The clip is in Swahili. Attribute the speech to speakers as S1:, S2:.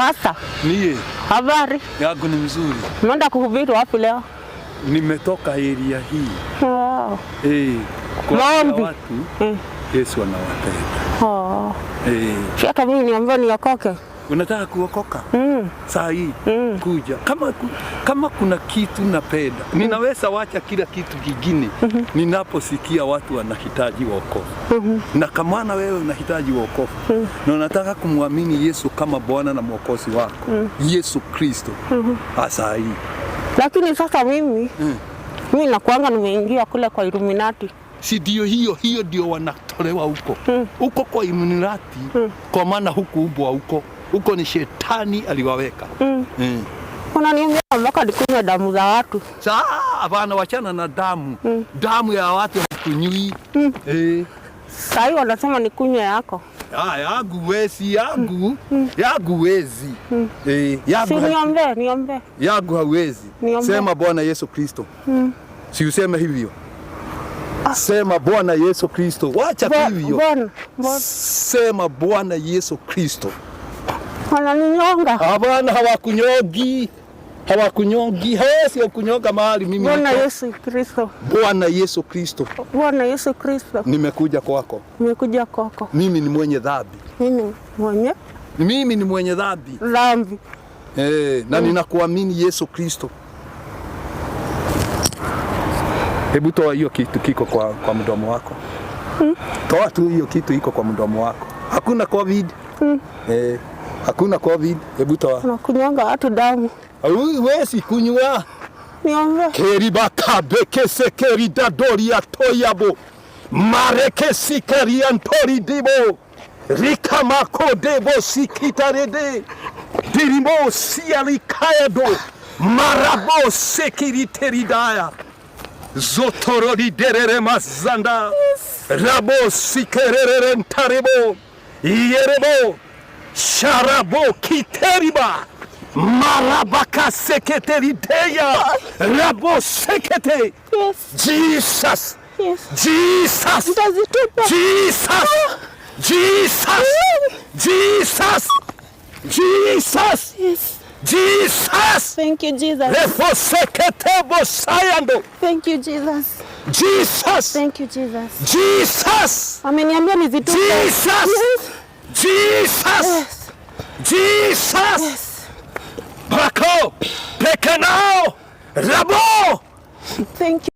S1: Pasta.
S2: Niye.
S1: Habari?
S2: Yangu ni mzuri.
S1: Unaenda kuhubiri wapi leo?
S2: Nimetoka area hii.
S1: Oh.
S2: Kwa watu Yesu anawapenda.
S1: Hata mimi niambia niokoke.
S2: Unataka kuokoka? Saa hii kuja. Kama kuna kitu napenda, ninaweza wacha kila kitu kingine ninaposikia watu wanahitaji wokovu. Na kama na wewe unahitaji wokovu na unataka kumwamini Yesu kama Bwana na Mwokozi wako, Yesu Kristo, saa hii.
S1: Lakini sasa mimi nakuanga nimeingia kule kwa Illuminati.
S2: Si ndio hiyo ndio wanatolewa huko. Huko kwa Illuminati, kwa maana huko ni shetani aliwaweka.
S1: Unaniambia mpaka nikunywe damu za watu.
S2: Hapana, wachana na damu. Damu ya watu hatunywi.
S1: Sasa hiyo wanasema nikunywe yako.
S2: Yangu wezi.
S1: Si niombe.
S2: Yangu hawezi. Sema Bwana Yesu Kristo. Si useme hivyo. Sema Bwana Yesu Kristo. Wacha hivyo. Sema Bwana Yesu Kristo.
S1: Wananinyonga.
S2: Hapana, hawakunyongi. Hawezi kunyonga mahali mimi.
S1: Bwana Yesu Kristo.
S2: Bwana Yesu Kristo.
S1: Bwana Yesu Kristo.
S2: Nimekuja kwako. Mimi ni mwenye dhambi.
S1: Mimi
S2: ni mwenye dhambi. Na ninakuamini Yesu Kristo. Hebu toa hiyo kitu kiko kwa mdomo wako. Toa tu hiyo kitu iko kwa mdomo wako. Hakuna COVID. Hakuna COVID. Hebu toa.
S1: Nakunyonga watu damu.
S2: Huwezi kunywa.
S1: Niombe.
S2: Keriba kabeke sekeri dadori atoyabo. Mareke sikeri antori dibo. Rika mako debo sikitarede. Dirimo sialikayado. Marabo sekiri teridaya. Zotorori derere mazanda. Rabo sikerere ntarebo. Yerebo. Sharabo kiteriba. Marabaka seketeri deya. Rabo sekete. Jesus. Jesus.
S1: Thank you, Jesus.
S2: Refo sekete bosayando.
S1: Thank you, Jesus.
S2: Jesus.
S1: Thank you, Jesus.
S2: Jesus.
S1: Ameniambia nizitupe.
S2: Jesus. Bako. Pekanao. Rabo.
S1: Thank you.